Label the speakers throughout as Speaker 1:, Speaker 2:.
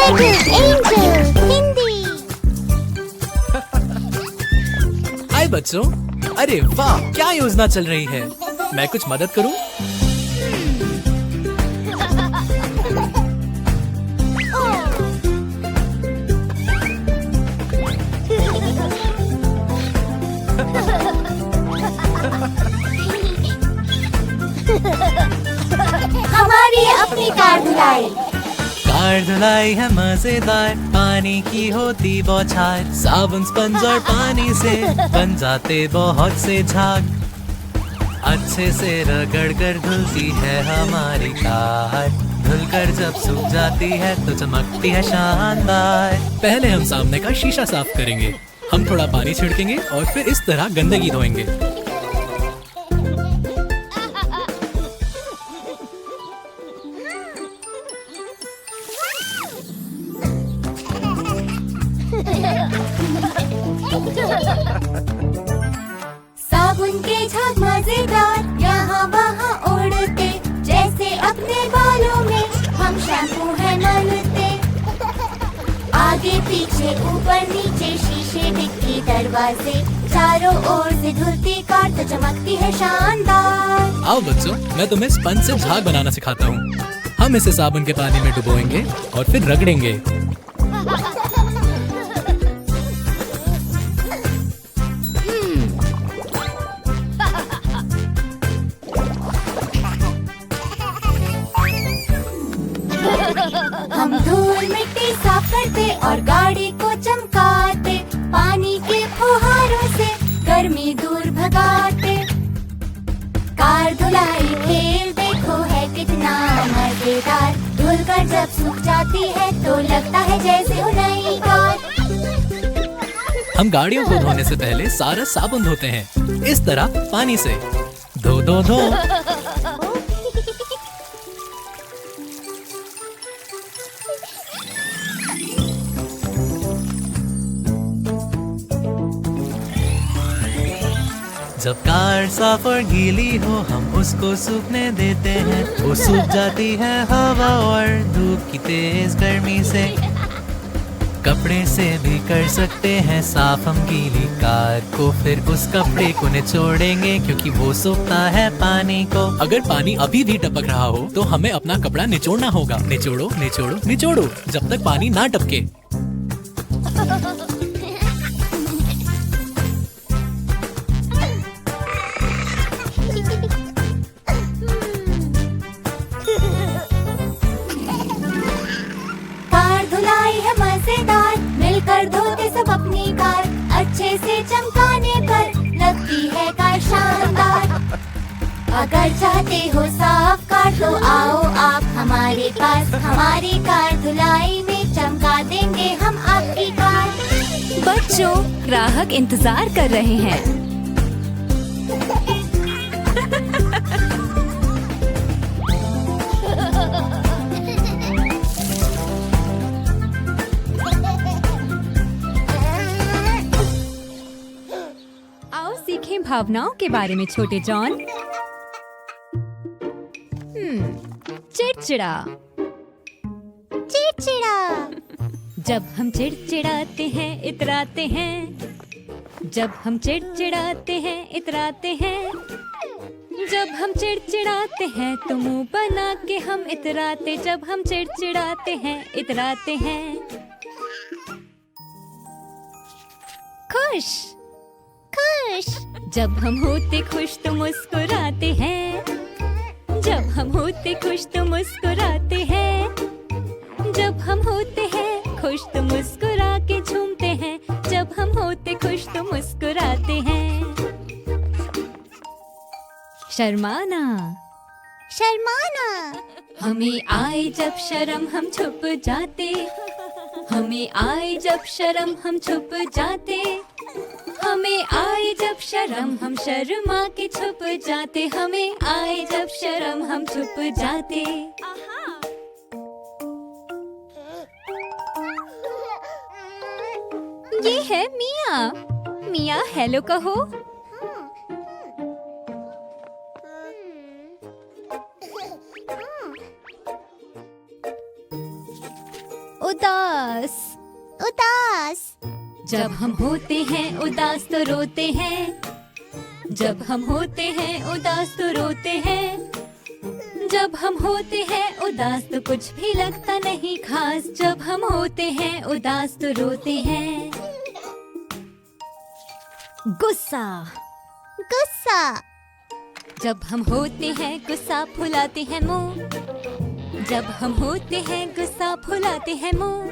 Speaker 1: Angel Hindi.
Speaker 2: हाय बच्चों, अरे वाह, क्या योजना चल रही है। मैं कुछ मदद करूं?
Speaker 1: हमारी अपनी कार धुलाई।
Speaker 2: कार धुलाई है मजेदार, पानी की होती बौछार, साबुन स्पंज और पानी से बन जाते बहुत से झाग। अच्छे से रगड़ कर धुलती है हमारी कार, धुलकर जब सूख जाती है तो चमकती है शानदार। पहले हम सामने का शीशा साफ करेंगे, हम थोड़ा पानी छिड़केंगे और फिर इस तरह गंदगी धोएंगे।
Speaker 1: साबुन के झाग मजेदार यहाँ वहाँ उड़ते, जैसे अपने बालों में हम शैम्पू है मलते। आगे पीछे ऊपर नीचे शीशे डिक्की दरवाजे, चारों ओर से धुलती कार तो चमकती है शानदार।
Speaker 2: आओ बच्चों, मैं तुम्हें स्पंज से झाग बनाना सिखाता हूँ। हम इसे साबुन के पानी में डुबोएंगे और फिर रगड़ेंगे।
Speaker 1: हम धूल मिट्टी साफ करते और गाड़ी को चमकाते, पानी के फुहारों से गर्मी दूर भगाते। कार धुलाई खेल देखो है कितना मजेदार, धुलकर जब सूख जाती है तो लगता है जैसे वो नई कार।
Speaker 2: हम गाड़ियों को धोने से पहले सारा साबुन धोते हैं, इस तरह पानी से। धो धो धो। जब कार साफ और गीली हो हम उसको सूखने देते हैं, वो सूख जाती है हवा और धूप की तेज गर्मी से। कपड़े से भी कर सकते हैं साफ हम गीली कार को, फिर उस कपड़े को निचोड़ेंगे क्योंकि वो सूखता है पानी को। अगर पानी अभी भी टपक रहा हो तो हमें अपना कपड़ा निचोड़ना होगा। निचोड़ो निचोड़ो निचोड़ो जब तक पानी ना टपके।
Speaker 1: कार धुलाई है मजेदार, मिलकर धोते सब अपनी कार, अच्छे से चमकाने पर लगती है कार शानदार। अगर चाहते हो साफ कार तो आओ आप हमारे पास, हमारी कार धुलाई में चमका देंगे हम आपकी कार।
Speaker 3: बच्चों, ग्राहक इंतजार कर रहे हैं। आओ सीखें भावनाओं के बारे में छोटे जॉन। चिड़चिड़ा।
Speaker 1: चिड़चिड़ा।
Speaker 3: जब हम चिड़चिड़ाते हैं इतराते हैं, जब हम चिड़चिड़ाते हैं इतराते हैं, जब हम चिड़चिड़ाते हैं तो मुंह बना के हम इतराते, जब हम चिड़चिड़ाते हैं इतराते हैं। खुश।
Speaker 1: खुश।
Speaker 3: जब हम होते खुश तो मुस्कुराते हैं, जब हम होते खुश तो मुस्कुराते हैं, जब हम होते हैं खुश तो मुस्कुरा के झूमते हैं, जब हम होते खुश तो मुस्कुराते हैं। शर्माना।
Speaker 1: शर्माना।
Speaker 3: हमें आए जब शर्म हम छुप जाते, हमें आए जब शर्म हम छुप जाते, हमें आए जब शर्म हम शर्मा के छुप जाते, हमें आए जब शर्म हम छुप जाते। ये है मिया। मिया हेलो कहो। उदास।
Speaker 1: उदास।
Speaker 3: जब हम होते हैं उदास तो रोते हैं, जब हम होते हैं उदास तो रोते हैं, जब हम होते हैं उदास तो कुछ भी लगता नहीं खास, जब हम होते हैं उदास तो रोते हैं। गुस्सा।
Speaker 1: गुस्सा।
Speaker 3: जब हम होते हैं गुस्सा फुलाते हैं मुंह, जब हम होते हैं गुस्सा फुलाते हैं मुंह,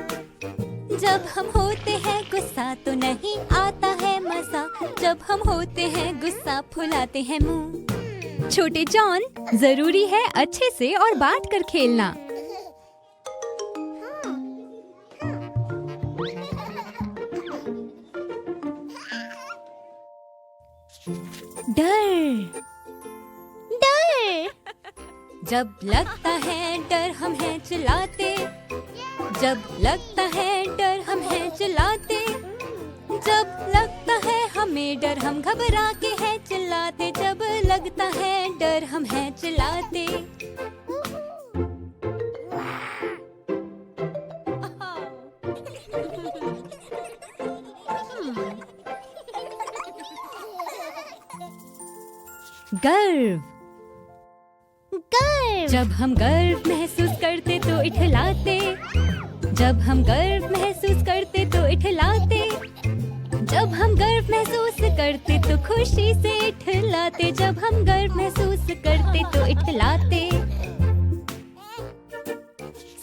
Speaker 3: जब हम होते हैं गुस्सा तो नहीं आता है मजा, जब हम होते हैं गुस्सा फुलाते हैं मुंह। छोटे जॉन, जरूरी है अच्छे से और बांट कर खेलना। डर।
Speaker 1: डर।
Speaker 3: जब लगता है डर हम हैं चिल्लाते, जब लगता है डर हम हैं चिल्लाते, जब लगता है हमें डर हम घबरा के हैं चिल्लाते, जब लगता है डर हम हैं चिल्लाते। गर्व।
Speaker 1: गर्व।
Speaker 3: जब हम गर्व महसूस करते तो इठलाते, जब हम गर्व महसूस करते तो इठलाते, जब हम गर्व महसूस करते तो खुशी से इठलाते, जब हम गर्व महसूस करते तो इठलाते।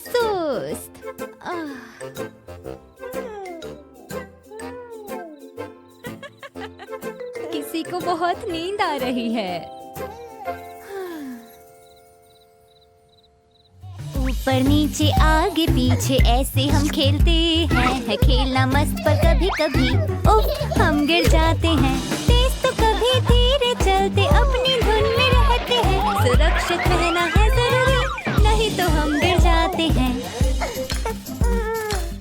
Speaker 3: सुस्त। किसी को बहुत नींद आ रही है।
Speaker 1: ऊपर नीचे आगे पीछे ऐसे हम खेलते हैं, है खेलना मस्त पर कभी कभी उफ हम गिर जाते हैं, तेज तो कभी धीरे चलते अपनी धुन में रहते हैं, सुरक्षित रहना है जरूरी नहीं तो हम गिर जाते हैं।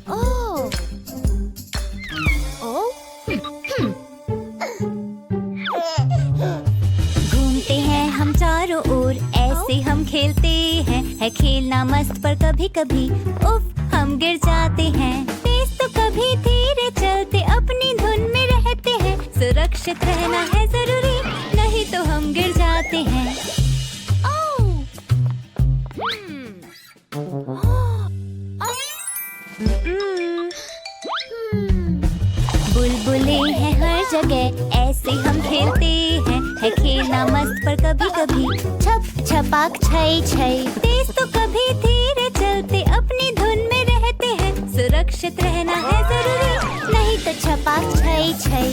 Speaker 1: ओह ओह घूमते हैं हम चारों ओर ऐसे हम खेलते हैं, है खेलना मस्त पर कभी कभी उफ हम गिर जाते हैं, तेज तो कभी धीरे चलते अपनी धुन में रहते हैं, सुरक्षित रहना है जरूरी नहीं तो हम गिर जाते हैं। बुलबुलें हैं हर जगह ऐसे हम खेलते हैं, है खेलना मस्त पर कभी कभी छप छपाक छई छई, तेज तो कभी धीरे चलते अपनी धुन में रहते हैं, सुरक्षित रहना है जरूरी नहीं तो छपाक छई छई।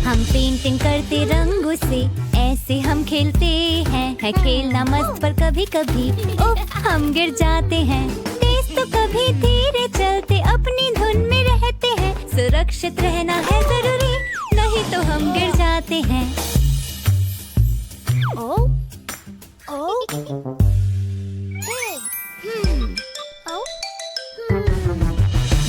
Speaker 1: हम पेंटिंग करते रंगों से ऐसे हम खेलते हैं, है खेलना मस्त पर कभी कभी उफ हम गिर जाते हैं, तेज तो कभी धीरे चलते अपनी धुन में रहते हैं, सुरक्षित रहना है जरूरी नहीं तो हम गिर जाते हैं।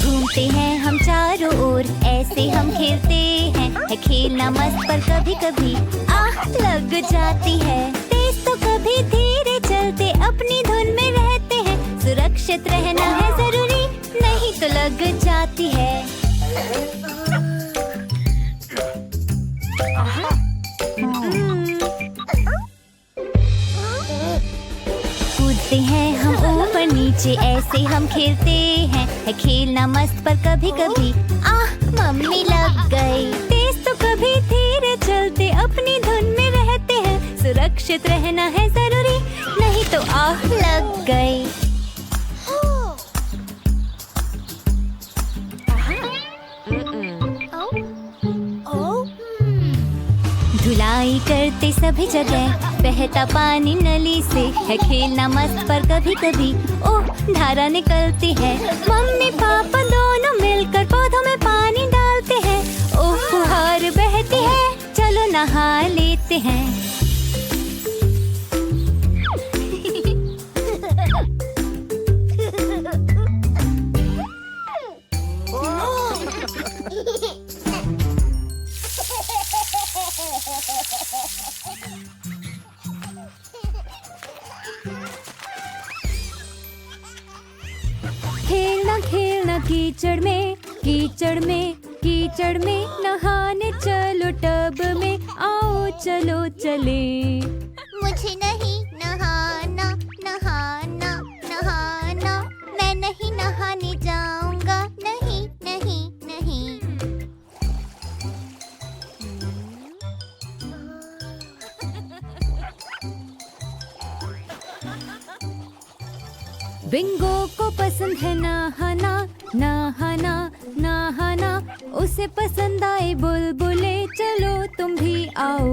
Speaker 1: घूमते हैं हम चारों ओर ऐसे हम खेलते हैं, है खेलना मस्त पर कभी कभी आह लग जाती है, तेज तो कभी धीरे चलते अपनी धुन में रहते हैं, सुरक्षित रहना है जरूरी नहीं तो लग जाती है। कूदते हैं हम ऊपर नीचे ऐसे हम खेलते हैं, है खेलना मस्त पर कभी कभी आह मम्मी लग गई, तेज तो कभी धीरे चलते अपनी धुन में रहते हैं, सुरक्षित रहना है जरूरी नहीं तो आह लग गई। धुलाई करते सभी जगह बहता पानी नली से, है खेलना मस्त पर कभी कभी ओह धारा निकलती है, मम्मी पापा दोनों मिलकर पौधों में पानी डालते हैं, ओह फुहार बहती है चलो नहा लेते हैं।
Speaker 3: कीचड़ में कीचड़ में कीचड़ में नहाने चलो टब में, आओ चलो चले।
Speaker 1: मुझे नहीं नहाना नहाना नहाना, मैं नहीं नहाने जाऊंगा, नहीं नहीं नहीं।
Speaker 3: बिंगो को पसंद है नहाना नहाना नहाना, उसे पसंद आए बुलबुले, चलो तुम भी आओ।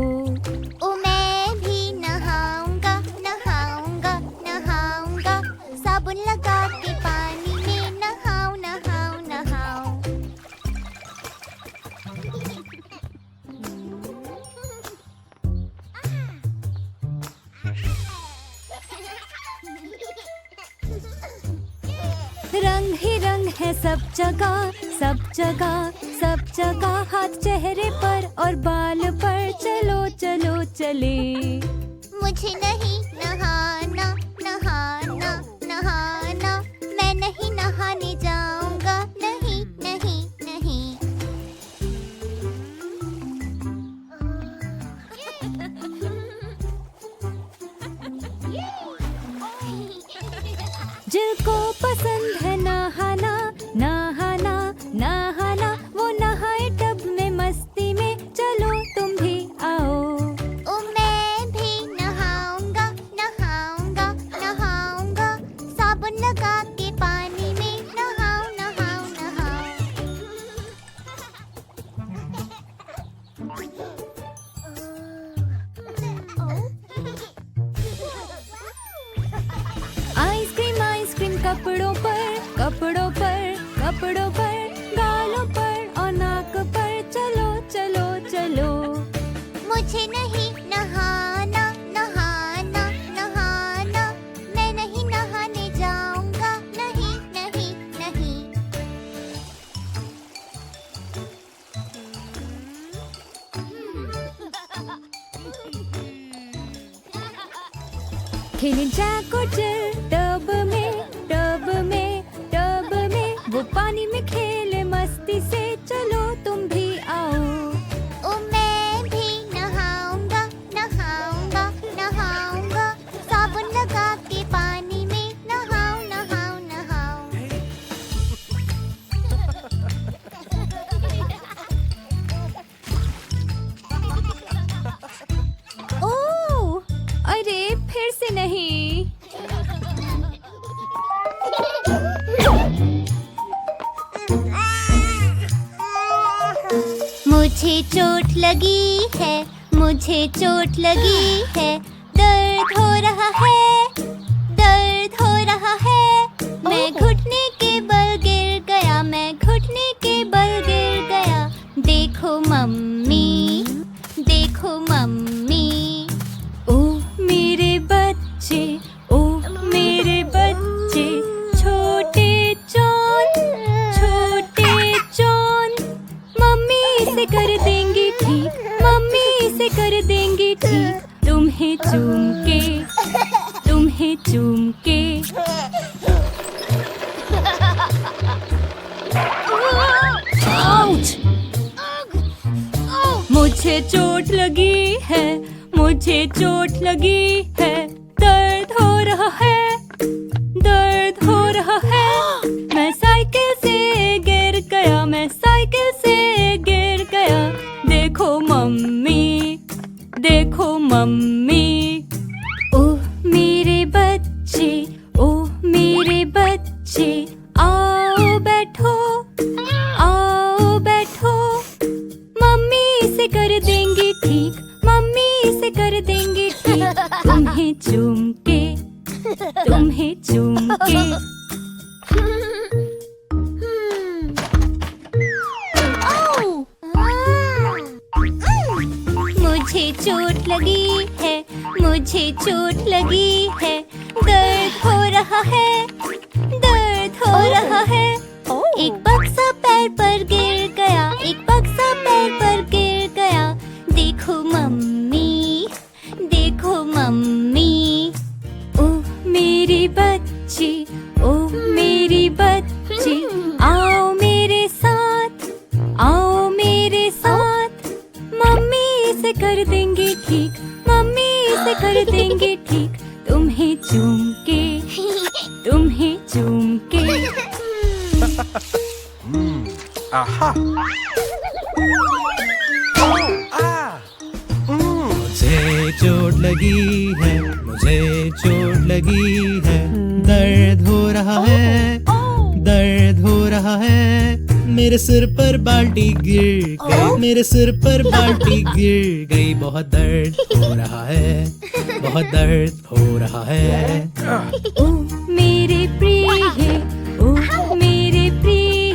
Speaker 1: ओ मैं भी नहाऊंगा नहाऊंगा नहाऊंगा, साबुन लगा के पानी में नहाऊं नहाऊं नहाऊं।
Speaker 3: रंग ही रंग है सब जगह सब जगह सब जगह, हाथ चेहरे पर और बाल पर, चलो चलो चले।
Speaker 1: मुझे नहीं नहाना नहाना नहाना, मैं नहीं नहाने जाऊंगा, नहीं नहीं नहीं।
Speaker 3: जिल को पसंद है नहाना नहाना नहाना, वो नहाए टब में मस्ती में, चलो तुम भी आओ।
Speaker 1: ओ मैं भी नहाऊंगा नहाऊंगा नहाऊंगा, साबुन लगा के पानी में नहाऊं नहाऊं नहाऊं।
Speaker 3: आइसक्रीम आइसक्रीम कपड़ों पर कपड़ों पर कपड़ों पर, गालों पर और नाक पर, चलो चलो चलो।
Speaker 1: मुझे नहीं नहाना नहाना नहाना, मैं नहीं नहाने जाऊंगा, नहीं नहीं नहीं।
Speaker 3: खेलें जैक और जिल टब में टब में टब में, वो पानी में खेले मस्ती से, चलो तुम भी आओ।
Speaker 1: ओ मैं भी नहाऊंगा नहाऊंगा नहाऊंगा, साबुन लगा के पानी में नहाऊं नहाऊं नहाऊं।
Speaker 3: ओह, अरे फिर से नहीं।
Speaker 1: मुझे चोट लगी है, मुझे चोट लगी है, दर्द हो रहा है, दर्द हो रहा है। मैं घुटने के बल गिर गया, मैं घुटने के बल गिर गया, देखो मम्मी देखो मम्मी।
Speaker 3: ओ मेरे बच्चे ओ मेरे बच्चे, छोटे चौन मम्मी इसे कर देंगी ठीक, मम्मी इसे कर देंगी ठीक, तुम्हें चूम के तुम्हें चूम के। आउच! मुझे चोट लगी है, मुझे चोट लगी है, दर्द हो रहा है, दर्द हो रहा है। मैं साइकिल से गिर गया, मैं साइकिल से गिर गया, देखो मम्मी देखो मम्मी। ओह मेरे बच्चे ओह मेरे बच्चे, आओ बैठो आओ बैठो, मम्मी इसे कर देंगी ठीक, मम्मी इसे कर देंगी ठीक, तुम्हें चूम के तुम्हें चूम के।
Speaker 1: मुझे चोट लगी है, मुझे चोट लगी है, दर्द हो रहा है, दर्द हो रहा है। एक बक्सा पैर पर गिर गया, एक बक्सा पैर पर गिर गया, देखो मम्मी देखो मम्मी।
Speaker 3: ओह मेरी बच्ची ओह मेरी बच्ची, आओ इसे कर देंगे ठीक, मम्मी इसे कर देंगे ठीक, तुम्हें चूम के, तुम्हें चूम के।
Speaker 4: आहा।
Speaker 2: मुझे चोट लगी है, मुझे चोट लगी है, दर्द हो रहा है, दर्द हो रहा है। मेरे सिर पर बाल्टी गिर गई, मेरे सिर पर बाल्टी गिर गई। बहुत दर्द हो रहा है, बहुत दर्द हो रहा है।
Speaker 3: ओ मेरे प्रिय, ओ मेरे प्रिय,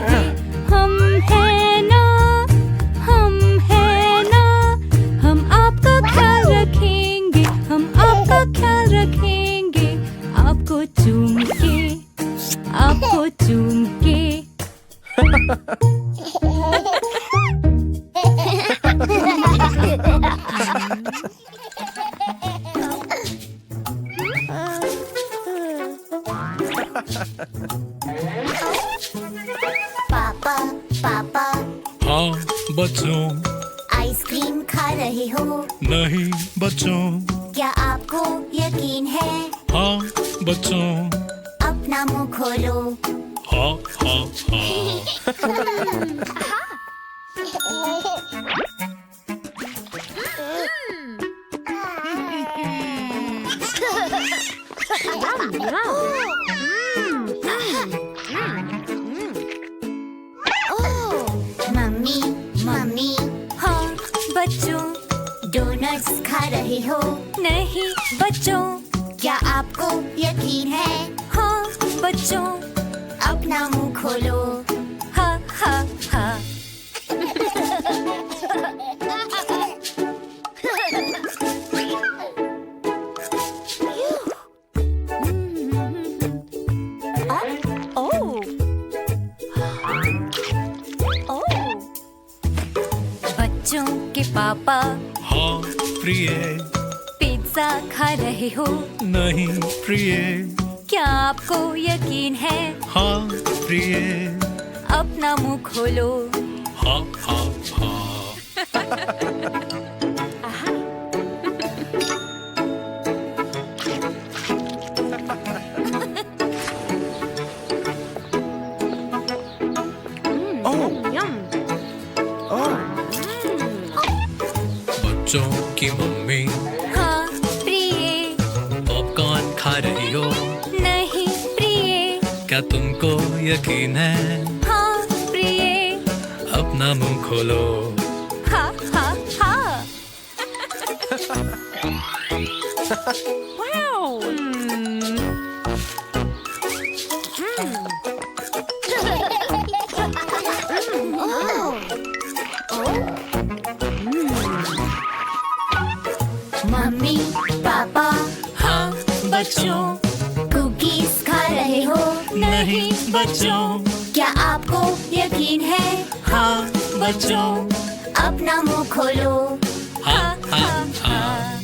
Speaker 3: हम हैं ना, हम हैं ना, हम आपका ख्याल रखेंगे, हम आपका ख्याल रखेंगे, आपको चूम के, आपको चूम के।
Speaker 1: पापा पापा
Speaker 5: हाँ बच्चों,
Speaker 1: आइसक्रीम खा रहे हो?
Speaker 5: नहीं बच्चों।
Speaker 1: क्या आपको यकीन है?
Speaker 5: हाँ बच्चों।
Speaker 1: अपना मुंह खोलो।
Speaker 5: हाँ हाँ हाँ।
Speaker 1: मम्मी मम्मी
Speaker 3: हाँ बच्चों।
Speaker 1: डोनट्स खा रहे हो?
Speaker 3: नहीं बच्चों।
Speaker 1: क्या आपको यकीन है?
Speaker 3: हाँ बच्चों।
Speaker 1: अपना मुंह खोलो।
Speaker 3: हा हा हा। बच्चों के पापा
Speaker 5: हाँ प्रिय।
Speaker 3: पिज्जा खा रहे हो?
Speaker 5: नहीं प्रिय।
Speaker 3: क्या आपको यकीन है?
Speaker 5: हाँ प्रिय।
Speaker 3: अपना मुंह खोलो।
Speaker 5: हाँ हाँ हाँ। बच्चों की मम्मी
Speaker 3: हाँ प्रिय।
Speaker 5: पॉपकॉर्न खा रही हो?
Speaker 3: नहीं प्रिय।
Speaker 5: क्या तुमको यकीन है?
Speaker 3: हाँ प्रिय।
Speaker 5: अपना मुंह खोलो।
Speaker 3: हा हा हा।
Speaker 1: मम्मी पापा
Speaker 5: हाँ बच्चों।
Speaker 1: कुकीज खा रहे हो?
Speaker 5: नहीं बच्चों।
Speaker 1: क्या आपको यकीन है?
Speaker 5: हाँ बच्चों।
Speaker 1: अपना मुंह खोलो।
Speaker 5: हाँ हाँ हाँ।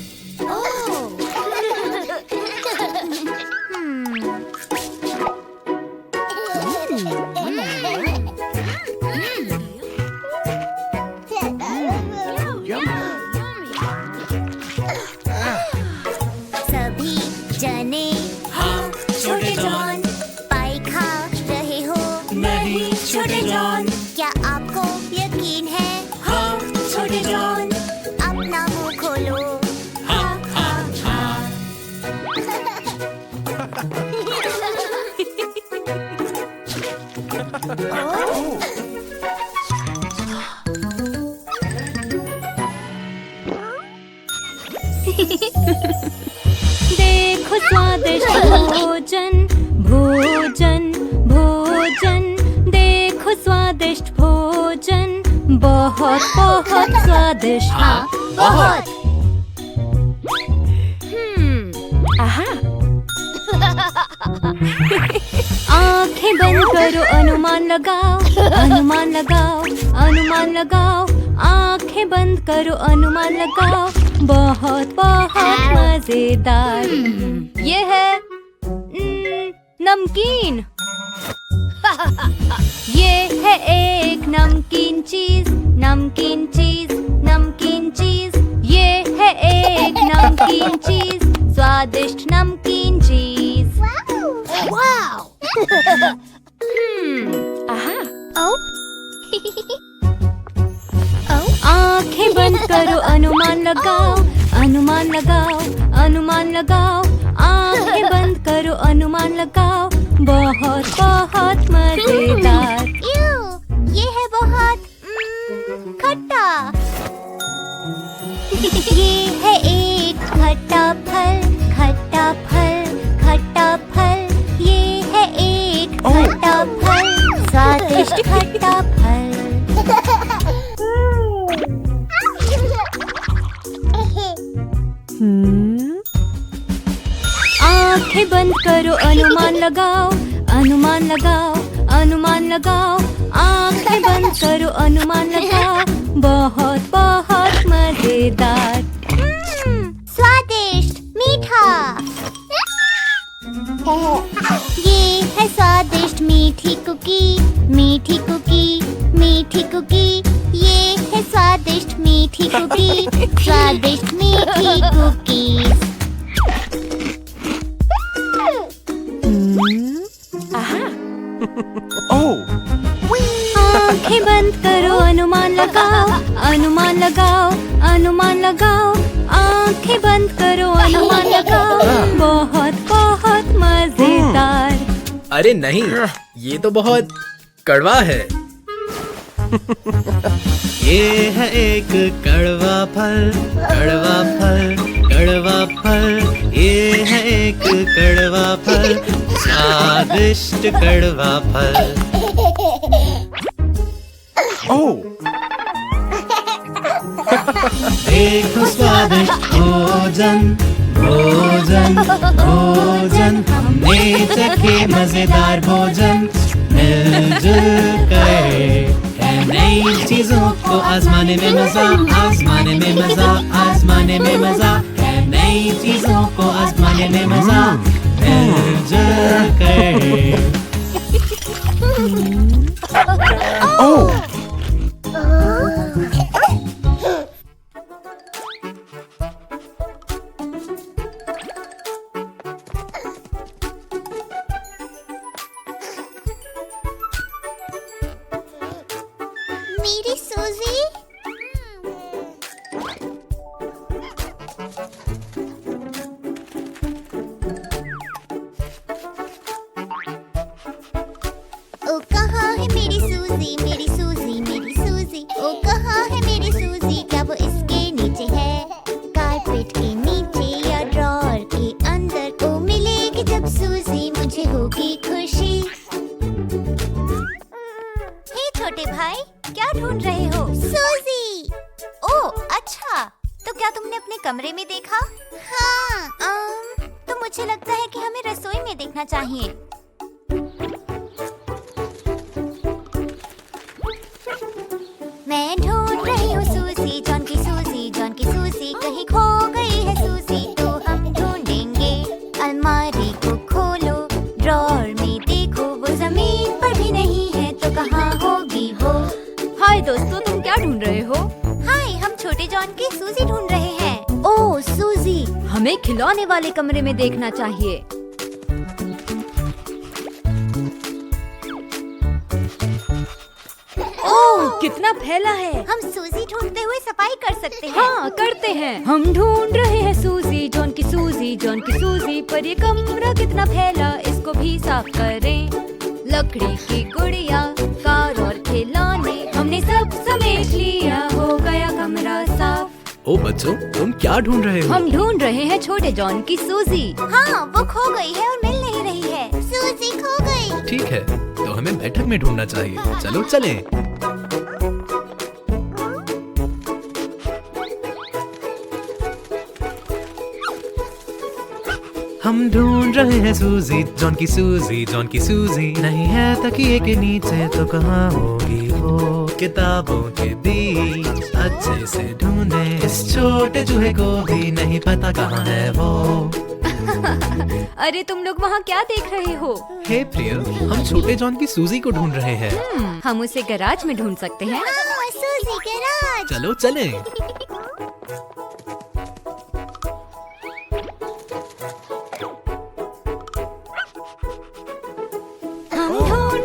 Speaker 1: सभी जने
Speaker 5: हाँ छोटे जॉन।
Speaker 1: पाई खा रहे हो?
Speaker 5: नहीं छोटे जॉन।
Speaker 1: क्या आपको यकीन है?
Speaker 5: हाँ छोटे जॉन।
Speaker 1: अपना मुंह खोलो।
Speaker 5: हाँ हाँ हाँ।
Speaker 3: देखो स्वादिष्ट भोजन, भोजन, भोजन। देखो स्वादिष्ट भोजन, बहुत बहुत स्वादिष्ट।
Speaker 1: हाँ बहुत।
Speaker 3: आंखें बंद करो, अनुमान लगाओ, अनुमान लगाओ, अनुमान लगाओ। आंखें बंद करो, अनुमान लगाओ। बहुत बहुत मजेदार। ये है नमकीन। ये है एक नमकीन चीज, नमकीन चीज, नमकीन चीज। स्वादिष्ट नमकीन चीज।
Speaker 1: वाओ!
Speaker 3: आंखें बंद करो, अनुमान लगाओ, अनुमान लगाओ, अनुमान लगाओ। आंखें बंद करो, अनुमान लगाओ। बहुत बहुत मजेदार।
Speaker 1: ये है बहुत खट्टा। ये है एक खट्टा फल, खट्टा फल, खट्टा फल। ये है एक खट्टा फल, स्वादिष्ट खट्टा फल।
Speaker 3: आंखें बंद करो, अनुमान लगाओ, अनुमान लगाओ, अनुमान लगाओ। आंखें बंद करो, अनुमान लगाओ। बहुत बहुत मजेदार।
Speaker 1: स्वादिष्ट मीठा। ये है स्वादिष्ट मीठी कुकी, मीठी कुकी, मीठी कुकी। ये है स्वादिष्ट मीठी कुकी, स्वादिष्ट मीठी कुकीज।
Speaker 3: आंखें बंद करो, अनुमान लगाओ, अनुमान लगाओ, अनुमान लगाओ। आंखें बंद करो, अनुमान लगाओ। बहुत बहुत मजेदार।
Speaker 6: अरे नहीं, ये तो बहुत कड़वा है।
Speaker 2: ये है एक कड़वा फल, कड़वा फल, कड़वा फल। ये है एक कड़वा फल, स्वादिष्ट कड़वा फल। देखो स्वादिष्ट भोजन, भोजन, भोजन। हमने चखे मजेदार भोजन, मिलजुल कर है नई चीजों को आजमाने में मजा, आजमाने में मजा, आजमाने में मजा। है नई चीजों को आजमाने में मजा, मिलजुल कर।
Speaker 1: मेरी सूजी। ओ कहाँ है मेरी सूजी, मेरी सूजी, मेरी सूजी। ओ कहाँ है मेरी सूजी, क्या वो इसके नीचे है, कारपेट के नीचे या ड्रॉअर के अंदर। ओ मिलेगी जब सूजी, मुझे होगी खुशी। हे छोटे भाई, क्या ढूंढ रहे हो? सूजी। ओह अच्छा, तो क्या तुमने अपने कमरे में देखा? हाँ, तो मुझे लगता है कि हमें रसोई में देखना चाहिए। मैं ढूंढ रही हूँ सूजी, जॉन की सूजी, जॉन की सूजी। कहीं खो गई है सूजी तो हम ढूंढेंगे। अलमारी को खोलो, ड्रॉअर में देखो, वो जमीन पर भी नहीं है तो कहाँ होगी वो?
Speaker 3: हाय दोस्तों, तुम क्या ढूंढ रहे हो?
Speaker 1: हाय, हम छोटे जॉन की सूजी ढूंढ रहे हैं। ओह सूजी।
Speaker 3: हमें खिलौने वाले कमरे में देखना चाहिए। ओह, कितना फैला है।
Speaker 1: हम सूजी ढूंढते हुए सफाई कर सकते हैं।
Speaker 3: हाँ, करते हैं। हम ढूंढ रहे हैं सूजी, जॉन की सूजी, जॉन की सूजी। पर ये कमरा कितना फैला, इसको भी साफ करें। लकड़ी की गुड़िया, कार और खिलौने, हमने सब समेट लिया, हो गया कमरा साफ।
Speaker 6: ओ बच्चों, तुम क्या ढूंढ रहे हो?
Speaker 3: हम ढूंढ रहे हैं छोटे जॉन की सूजी।
Speaker 1: हाँ, वो खो गई है और मिल नहीं रही है। सूजी खो गई।
Speaker 6: ठीक है, तो हमें बैठक में ढूंढना चाहिए। चलो चलें।
Speaker 2: हम ढूंढ रहे हैं सूजी, जॉन की सूजी, जॉन की सूजी। नहीं है तकिए के नीचे तो कहाँ होगी वो? किताबों के बीच अच्छे से ढूंढे, इस छोटे चूहे को भी नहीं पता कहाँ है वो।
Speaker 3: अरे तुम लोग वहाँ क्या देख रहे हो?
Speaker 6: हे प्रिय, हम छोटे जॉन की सूजी को ढूंढ रहे हैं।
Speaker 3: हम उसे गैराज में ढूंढ सकते हैं।
Speaker 1: हाँ, सूजी गैराज।
Speaker 6: चलो चलें।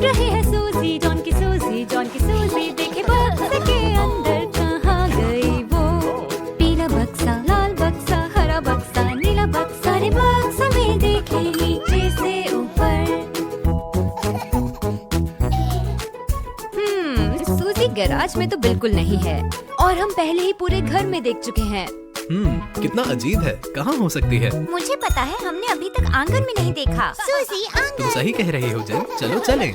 Speaker 3: रहे हैं सूजी जॉन की सूजी, जॉन की सूजी। देखे बक्से के अंदर कहाँ गई वो? पीला बक्सा, लाल बक्सा, हरा बक्सा, नीला बक्सा। रे बक्सा में देखे नीचे से ऊपर। सूजी गैराज में तो बिल्कुल नहीं है, और हम पहले ही पूरे घर में देख चुके हैं।
Speaker 6: कितना अजीब है, कहाँ हो सकती है?
Speaker 1: मुझे पता है, हमने अभी तक आंगन में नहीं देखा। सूजी
Speaker 6: तुम
Speaker 1: आंगन।
Speaker 6: सही कह रही हो जेन, चलो चलें।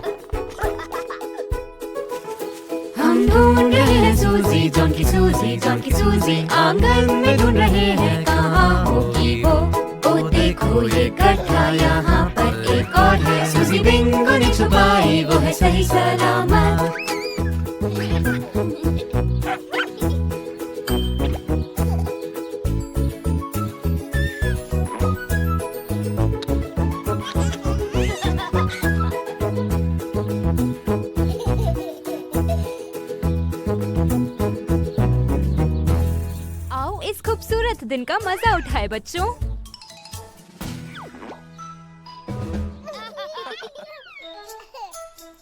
Speaker 3: हम ढूंढ रहे हैं सूजी जॉन की सूजी, जॉन की सूजी। आंगन में ढूंढ रहे हैं कहाँ होगी वो? ओ देखो ये गड्ढा यहाँ पर एक और है। सूजी बिंगो ने छुपाई, वो है सही सलामत। आओ इस खूबसूरत दिन का मजा उठाए बच्चों।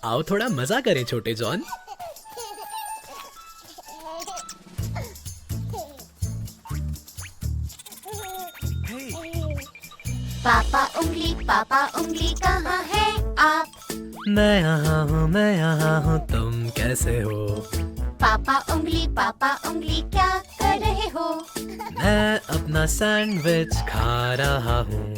Speaker 6: आओ थोड़ा मजा करें छोटे जॉन।
Speaker 1: पापा उंगली कहाँ है आप?
Speaker 2: मैं यहाँ हूँ, तुम कैसे हो?
Speaker 1: पापा उंगली क्या कर रहे हो?
Speaker 2: मैं अपना सैंडविच खा रहा हूँ।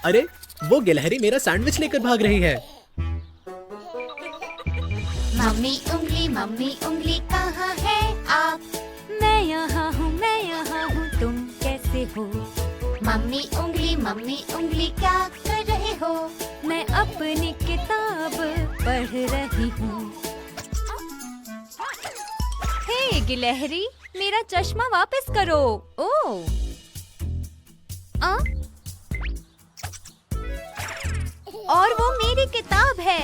Speaker 6: अरे वो गिलहरी मेरा सैंडविच लेकर भाग रही है।
Speaker 1: मम्मी उंगली कहाँ है आप?
Speaker 3: मैं यहाँ हूँ, तुम कैसे हो?
Speaker 1: मम्मी उंगली क्या कर रहे हो?
Speaker 3: मैं अपनी किताब पढ़ रही हूँ। हे गिलहरी, मेरा चश्मा वापस करो। ओ और वो मेरी किताब है।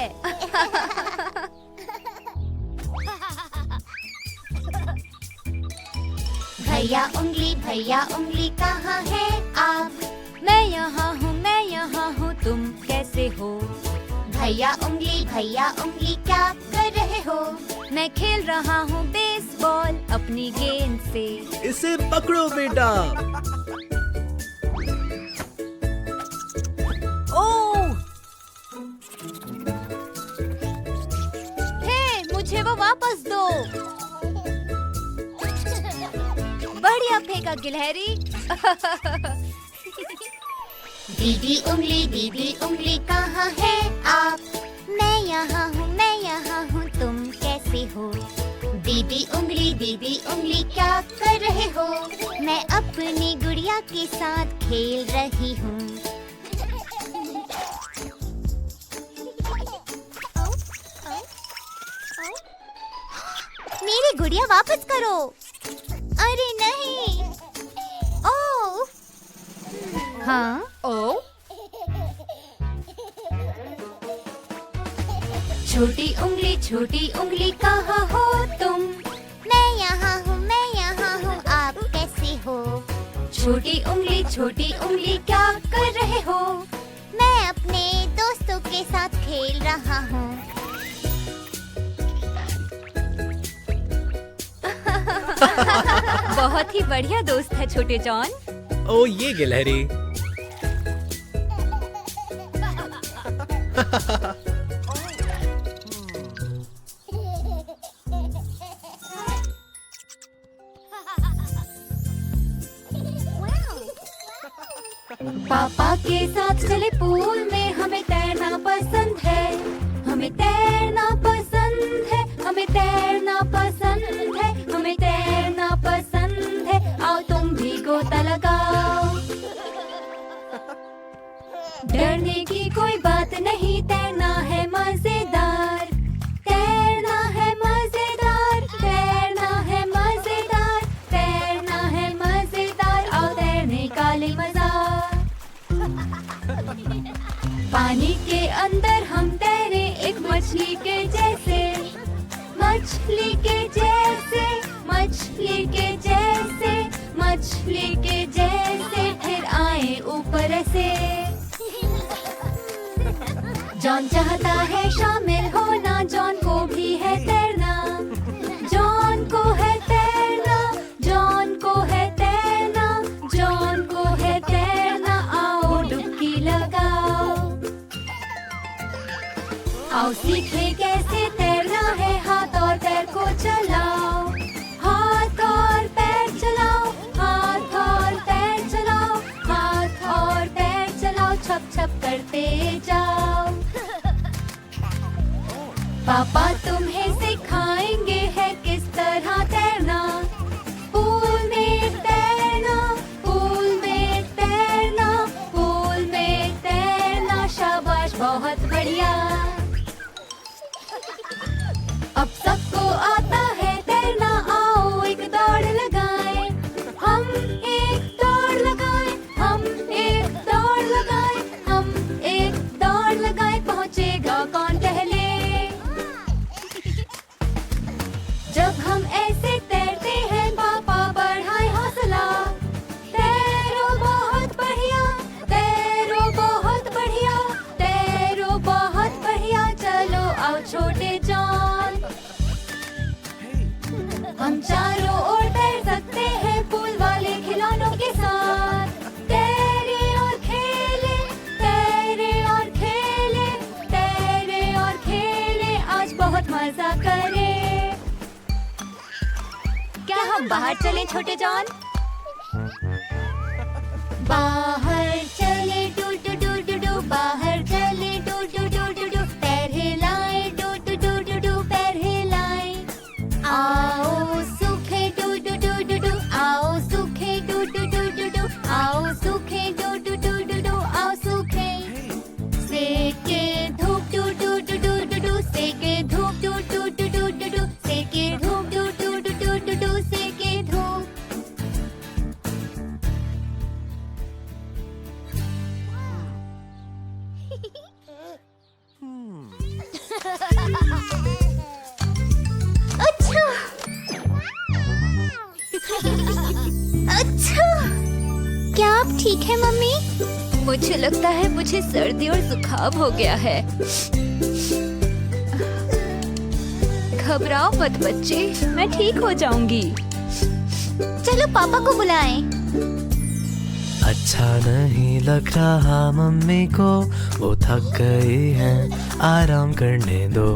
Speaker 1: भैया उंगली कहाँ है आप?
Speaker 3: मैं यहाँ हूँ, तुम कैसे हो?
Speaker 1: भैया उंगली क्या कर रहे हो?
Speaker 3: मैं खेल रहा हूँ बेसबॉल अपनी गेंद से।
Speaker 6: इसे पकड़ो बेटा।
Speaker 3: ओह! हे, मुझे वो वापस दो। बढ़िया फेंका गिलहरी।
Speaker 1: दीदी उंगली कहाँ है आप? मैं यहाँ हूँ, तुम कैसे हो? दीदी उंगली क्या कर रहे हो? मैं अपनी गुड़िया के साथ खेल रही हूँ। मेरी गुड़िया वापस करो। अरे नहीं। ओह!
Speaker 3: हाँ? ओ?
Speaker 1: छोटी उंगली कहाँ हो तुम? मैं यहाँ हूँ, आप कैसे हो? छोटी उंगली क्या कर रहे हो? मैं अपने दोस्तों के साथ खेल रहा हूँ।
Speaker 3: बहुत ही बढ़िया दोस्त है छोटे जॉन।
Speaker 6: ओ ये गिलहरी।
Speaker 3: पापा के साथ चले पूल में, हमें तैरना पसंद है। हमें तैरना पसंद है, हमें तैरना पसंद है, हमें तैरना पसंद है। आओ तुम भी गोता लगाओ। डरने की कोई बात नहीं, तैरना है मजेदार। तैरना है मजेदार, तैरना है मजेदार, तैरना है मजेदार। आओ तैरने का ले मजा। पानी के अंदर हम तैरे एक मछली के जैसे।
Speaker 1: मछली के जैसे, मछली के जैसे, मछली के जैसे, फिर आए ऊपर से। जॉन चाहता है शामिल होना, जॉन को भी है तैरना, जॉन को है तैरना, जॉन को है तैरना, जॉन को है तैरना। आओ डुबकी लगाओ, आओ सीखे कैसे तैरना है। हाथ और पैर को चलाओ, हाथ और पैर चलाओ, हाथ और पैर चलाओ, हाथ और पैर चलाओ, छप छप करते जाओ। पापा तुम्हें सिखाएंगे है किस तरह तैरना। पूल में तैरना, पूल में तैरना, पूल में तैरना, शाबाश बहुत बढ़िया। अब सबको आता है तैरना, आओ एक दौड़ लगाएं, हम एक दौड़ लगाएं, हम एक दौड़ लगाएं, हम एक दौड़ लगाएं, पहुंचेगा कौन पहले। जब हम ऐसे तैरते हैं पापा बढ़ाए हौसला, तैरो बहुत बढ़िया, तैरो बहुत बढ़िया, तैरो बहुत बढ़िया। चलो आओ छोटे जॉन, हम चारों ओर तैर सकते हैं पूल वाले खिलौनों के साथ। तैरे और खेले, तैरे और खेले, तैरे और खेले, आज बहुत मजा करें। क्या हम बाहर चलें छोटे जॉन? बाहर चले डू डू डू डू डू, बाहर चले डू डू डू डू डू, पैर हिलाएं डू डू डू डू डू, पैर हिलाएं। आओ सूखे डू डू डू डू डू, आओ सूखे डू डू डू डू डू, आओ सूखे डू डू डू डू डू, आओ सूखे। सेके धूप डू डू डू डू डू डू, सेके धूप डू डू डू डू डू डू, सेके धूप डू डू डू डू डू डू, सेके धूप। अच्छा अच्छा, क्या आप ठीक है मम्मी? मुझे लगता है मुझे सर्दी और जुकाम हो गया है। घबराओ मत बच्चे, मैं ठीक हो जाऊंगी। चलो पापा को बुलाएं।
Speaker 2: अच्छा नहीं लग रहा मम्मी को, वो थक गई हैं, आराम करने दो।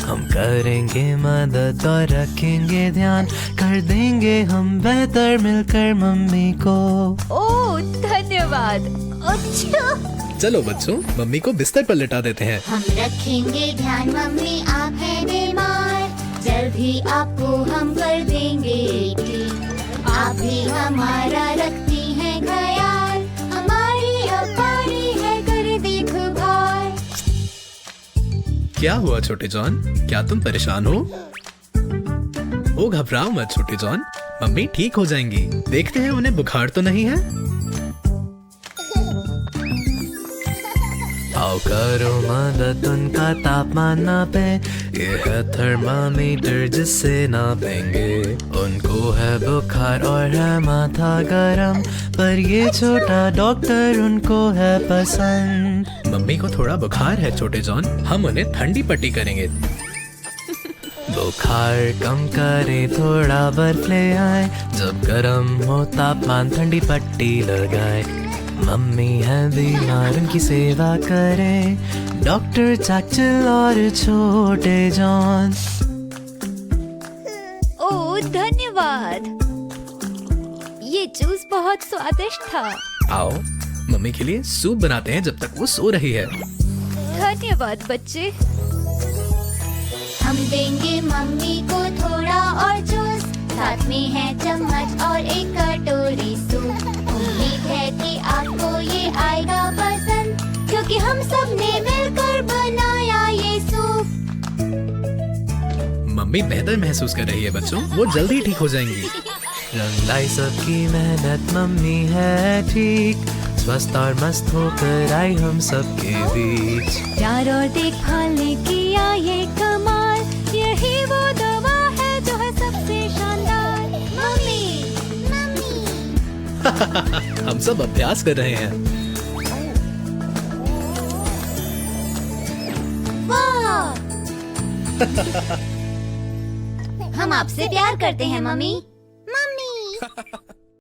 Speaker 2: हम करेंगे मदद और रखेंगे ध्यान, कर देंगे हम बेहतर मिलकर मम्मी को।
Speaker 3: ओह धन्यवाद।
Speaker 1: अच्छा
Speaker 6: चलो बच्चों, मम्मी को बिस्तर पर लिटा देते हैं।
Speaker 1: हम रखेंगे ध्यान, मम्मी आप हैं बीमार, जल्द ही आपको हम कर देंगे ठीक। आप भी हमारा रखती हैं ख्याल, हमारी अब बारी है कर देखभाल।
Speaker 6: क्या हुआ छोटे जॉन, क्या तुम परेशान हो? ओ घबराओ मत छोटे जॉन, मम्मी ठीक हो जाएंगी। देखते हैं उन्हें बुखार तो नहीं है।
Speaker 2: आओ करो मदद उनका तापमान नापे, ये है थर्मामीटर जिससे नापेंगे। उनको है बुखार और है माथा गरम, पर ये छोटा डॉक्टर उनको है पसंद।
Speaker 6: मम्मी को थोड़ा बुखार है छोटे जॉन, हम उन्हें ठंडी पट्टी करेंगे।
Speaker 2: बुखार कम करे थोड़ा बर्फ ले आए, जब गरम हो तापमान ठंडी पट्टी लगाए। मम्मी है बीमार उनकी सेवा करे, डॉक्टर चाचल और छोटे जॉन।
Speaker 3: ओह धन्यवाद, ये जूस बहुत स्वादिष्ट था।
Speaker 6: आओ मम्मी के लिए सूप बनाते हैं जब तक वो सो रही है।
Speaker 3: धन्यवाद बच्चे।
Speaker 1: हम देंगे मम्मी को थोड़ा और जूस, साथ में है चम्मच और एक कटोरी सूप। उम्मीद है कि आपको ये आएगा पसंद, क्योंकि हम सब ने मिलकर बनाया ये सूप।
Speaker 6: मम्मी बेहतर महसूस कर रही है बच्चों, वो जल्दी ठीक हो जाएंगी।
Speaker 2: रंग लाई सबकी मेहनत, मम्मी है ठीक, स्वस्थ और मस्त होकर आई हम सबके बीच।
Speaker 3: प्यार और देखभाल ने किया ये कमाल, यही वो दवा है
Speaker 6: हम सब अभ्यास कर रहे हैं।
Speaker 1: वाह! हम आपसे प्यार करते हैं मम्मी।